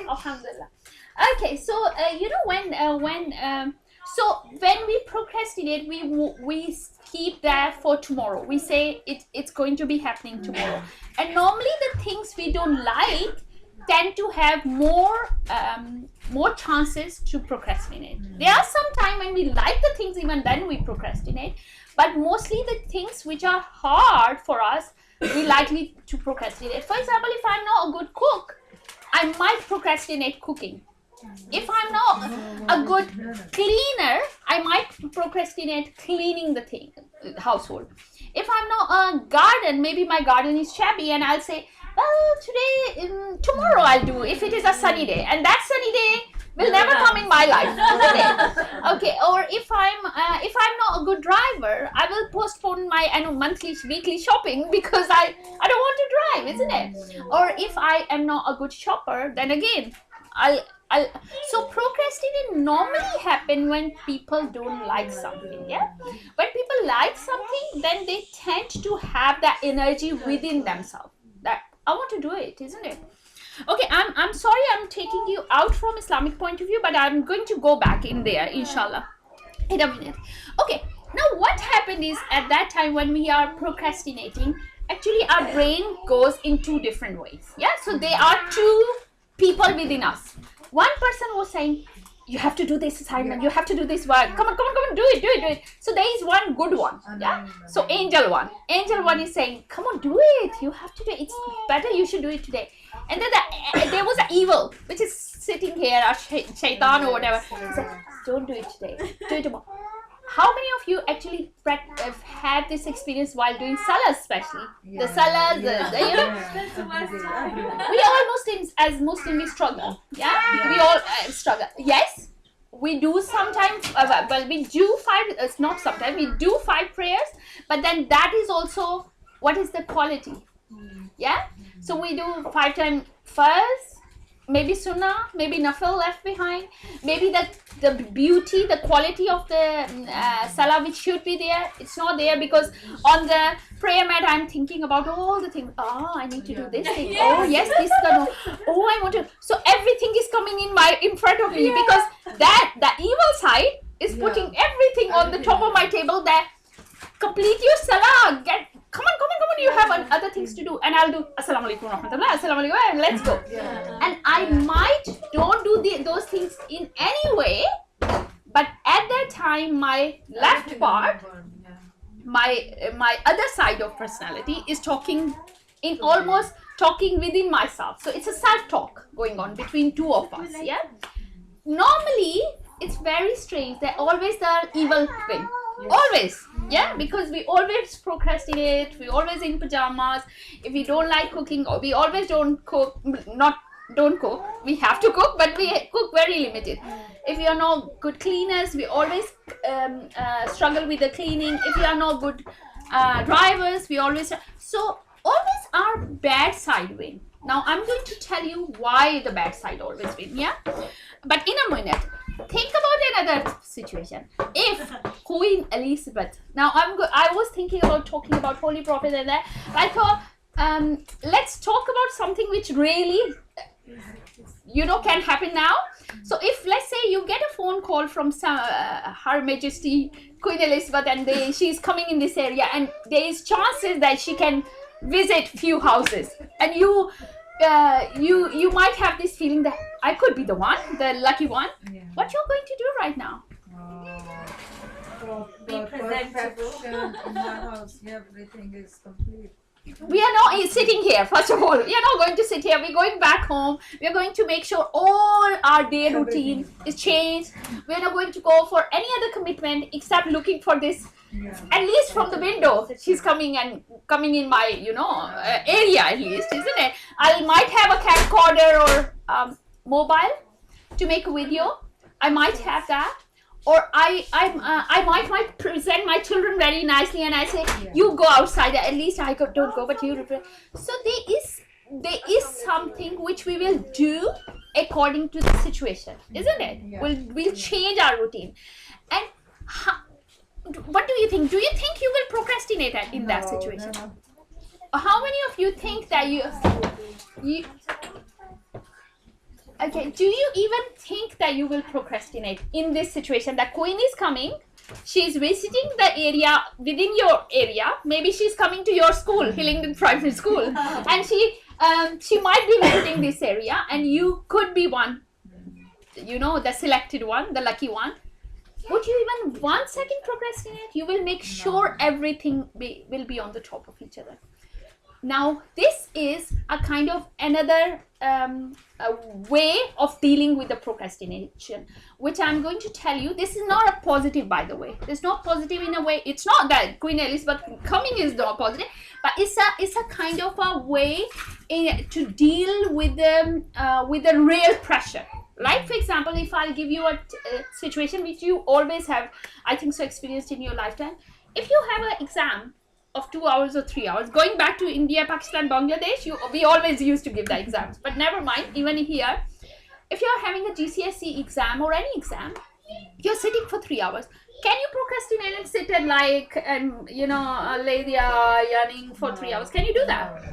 Alhamdulillah. Okay, so you know when we procrastinate, we keep that for tomorrow. We say it's going to be happening tomorrow, and normally the things we don't like tend to have more chances to procrastinate. There are some time when we like the things, even then we procrastinate, but mostly the things which are hard for us, we likely to procrastinate. For example, if I'm not a good cook, I might procrastinate cooking. If I'm not a good cleaner, I might procrastinate cleaning the household. If I'm not a garden, maybe my garden is shabby and I'll say, well, tomorrow I'll do, if it is a sunny day, and that sunny day will never come in my life, isn't it? Okay, or if I'm not a good driver, I will postpone my monthly, weekly shopping because I don't want to drive, isn't it? Or if I am not a good shopper, then again, so procrastinating normally happen when people don't like something. Yeah, when people like something, then they tend to have that energy within themselves that I want to do it, isn't it? Okay, I'm sorry I'm taking you out from Islamic point of view, but I'm going to go back in there, inshallah, in a minute. Okay, now what happened is, at that time when we are procrastinating, actually our brain goes in two different ways. Yeah, so there are two people within us. One person was saying, you have to do this assignment, you have to do this work, come on, do it. So there is one good one, yeah. So angel one is saying, come on, do it, you have to do it, it's better, you should do it today. And then there was an evil which is sitting here, a shaitan or whatever, said, don't do it today, do it tomorrow. How many of you actually have had this experience while doing salah, especially? The salahs, you know? We all Muslims, as Muslims, we struggle. Yeah? We all struggle. Yes, we do sometimes, well, we do not sometimes, we do 5 prayers, but then that is also, what is the quality? Yeah? So we do 5 times first, maybe sunnah, maybe nafil left behind, maybe the beauty, the quality of the salah which should be there, it's not there because on the prayer mat I'm thinking about all the things. Oh, I need to do this thing. Oh yes, this is the I want to. So everything is coming in front of me because the evil side is putting everything on the top of my table. That complete your salah. Come on, you have other things to do, and I'll do assalamu alaikum rahmatullah, assalamu alaikum, and let's go. And I might don't do those things in any way, but at that time my left part, my other side of personality is talking within myself. So it's a self-talk going on between two of us. Yeah, normally it's very strange that always the evil thing. Always, yeah, because we always procrastinate, we always in pajamas. If we don't like cooking, or we always don't cook, we have to cook, but we cook very limited. If we are not good cleaners, we always struggle with the cleaning. If we are not good drivers, we always, so always our bad side win. Now I'm going to tell you why the bad side always win, yeah, but in a minute. Think about another situation. If Queen Elizabeth, now I was thinking about talking about Holy Prophet and that, but I thought let's talk about something which really can happen now. So if, let's say, you get a phone call from Her Majesty Queen Elizabeth and she's coming in this area and there is chances that she can visit few houses, and you might have this feeling that I could be the one, the lucky one. Yeah. What you're going to do right now? Be presentable. In my house, everything is complete. We are not sitting here, first of all. We are not going to sit here. We're going back home. We are going to make sure all our day routine is changed. We are not going to go for any other commitment except looking for this. Yeah. At least from the window, she's coming in my, area at least, isn't it? I might have a camcorder or mobile to make a video. I might have that. Or I might present my children very nicely and I say, you go outside, at least I don't go, but you. So there is something which we will do according to the situation, isn't it? Yeah. We'll change our routine. And what do you think? Do you think you will procrastinate in that situation? No. How many of you think that you Okay, do you even think that you will procrastinate in this situation? The queen is coming, she's visiting the area within your area. Maybe she's coming to your school, Hillingdon Primary School, and she might be visiting this area, and you could be one, you know, the selected one, the lucky one. Would you even 1 second procrastinate? You will make sure everything will be on the top of each other. Now, this is a kind of another a way of dealing with the procrastination, which I'm going to tell you. This is not a positive, by the way. It's not positive in a way. It's not that Queen Elizabeth coming is not positive, but it's a kind of a way to deal with the real pressure. Like, for example, if I'll give you a situation which you always have, I think so, experienced in your lifetime. If you have an exam of 2 hours or 3 hours, going back to India, Pakistan, Bangladesh, we always used to give the exams. But never mind, even here, if you're having a GCSE exam or any exam, you're sitting for 3 hours. Can you procrastinate and sit and lay there yarning for 3 hours? Can you do that?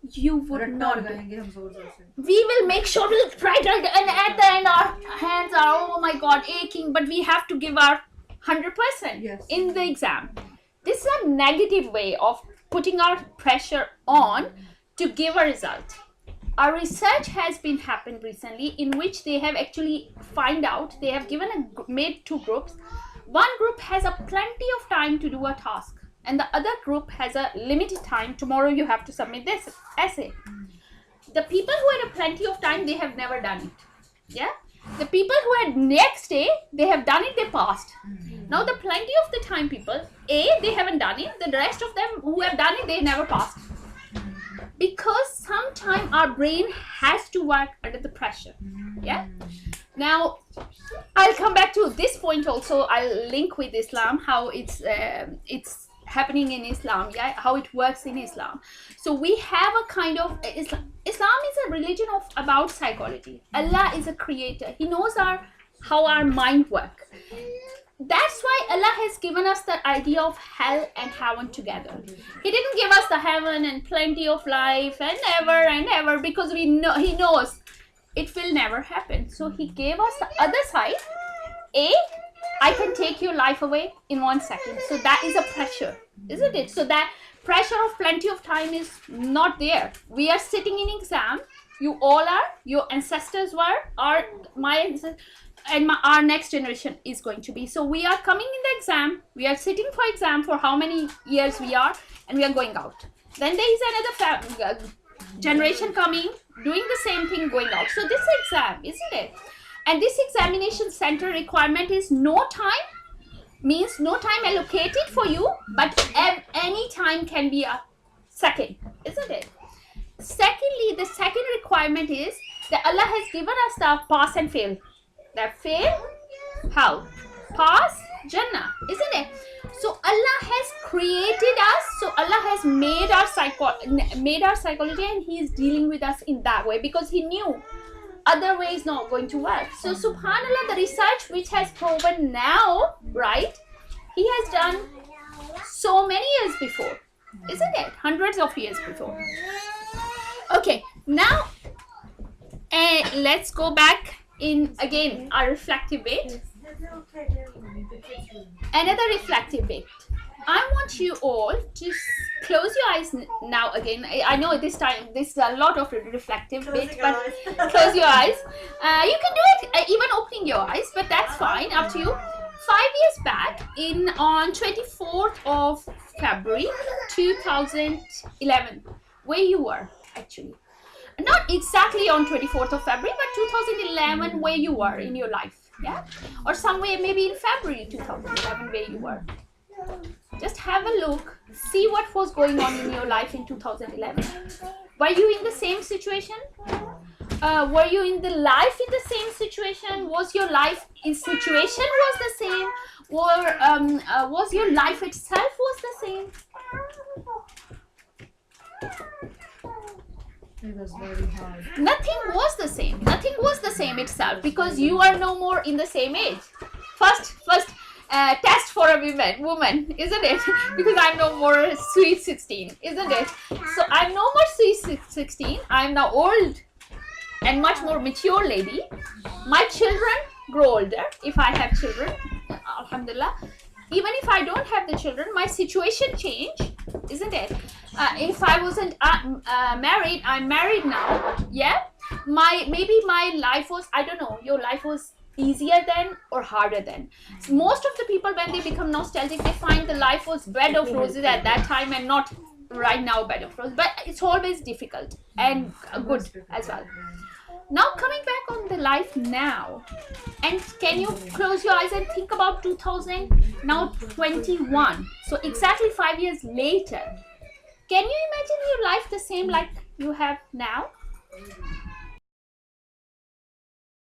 You would not. We will make sure we'll try to, and at the end our hands are, oh my god, aching, but we have to give our 100% in the exam. This is a negative way of putting our pressure on to give a result. A research has been happened recently in which they have actually they have made 2 groups. One group has a plenty of time to do a task, and the other group has a limited time. Tomorrow you have to submit this essay. The people who had a plenty of time, they have never done it. Yeah. The people who had next day, they have done it, they passed. Now the plenty of the time people, they haven't done it. The rest of them who have done it, they never passed. Because sometimes our brain has to work under the pressure. Yeah. Now, I'll come back to this point also. I'll link with Islam, how it's happening in Islam, yeah, how it works in Islam. So we have a kind of Islam is a religion about psychology. Allah is a creator. He knows how our mind works. That's why Allah has given us the idea of hell and heaven together. He didn't give us the heaven and plenty of life and ever because He knows it will never happen. So He gave us the other side. I can take your life away in 1 second. So that is a pressure, isn't it? So that pressure of plenty of time is not there. We are sitting in exam. You all are. Your ancestors were. My ancestors. And our next generation is going to be. So we are coming in the exam. We are sitting for exam for how many years we are. And we are going out. Then there is another generation coming, doing the same thing, going out. So this exam, isn't it? And this examination center requirement is no time, means no time allocated for you, but any time can be a second, isn't it? Secondly, the second requirement is that Allah has given us the pass and fail. That fail, how? Pass, Jannah, isn't it? So Allah has created us, so Allah has made our psychology, and He is dealing with us in that way because He knew other way is not going to work. So subhanallah, the research which has proven now, right, He has done so many years before, isn't it? Hundreds of years before. Okay, now let's go back in again our reflective bit. Another reflective bit. I want you all to close your eyes now again. I know this time this is a lot of reflective bit, but close your eyes. You can do it even opening your eyes, but that's fine, up to you. 5 years back, on 24th of February 2011, where you were actually. Not exactly on 24th of February, but 2011, where you were in your life, yeah? Or somewhere maybe in February 2011, where you were. Just have a look, see what was going on in your life in 2011. Were you in the same situation? Were you in the life in the same situation? Was your life in situation was the same? Or was your life itself was the same? It was very hard. Nothing was the same. Nothing was the same itself because you are no more in the same age. First test for a woman, isn't it? Because I'm no more sweet 16, isn't it? So I'm no more sweet 16. I'm now old and much more mature lady. My children grow older. If I have children, alhamdulillah. Even if I don't have the children, my situation change, isn't it? If I wasn't married, I'm married now. Yeah, maybe my life was, I don't know, your life was easier then or harder then. So most of the people, when they become nostalgic, they find the life was bed of roses at that time and not right now bed of roses. But it's always difficult and good as well. Now coming back on the life now, and can you close your eyes and think about 2000, now 21, so exactly 5 years later. Can you imagine your life the same like you have now?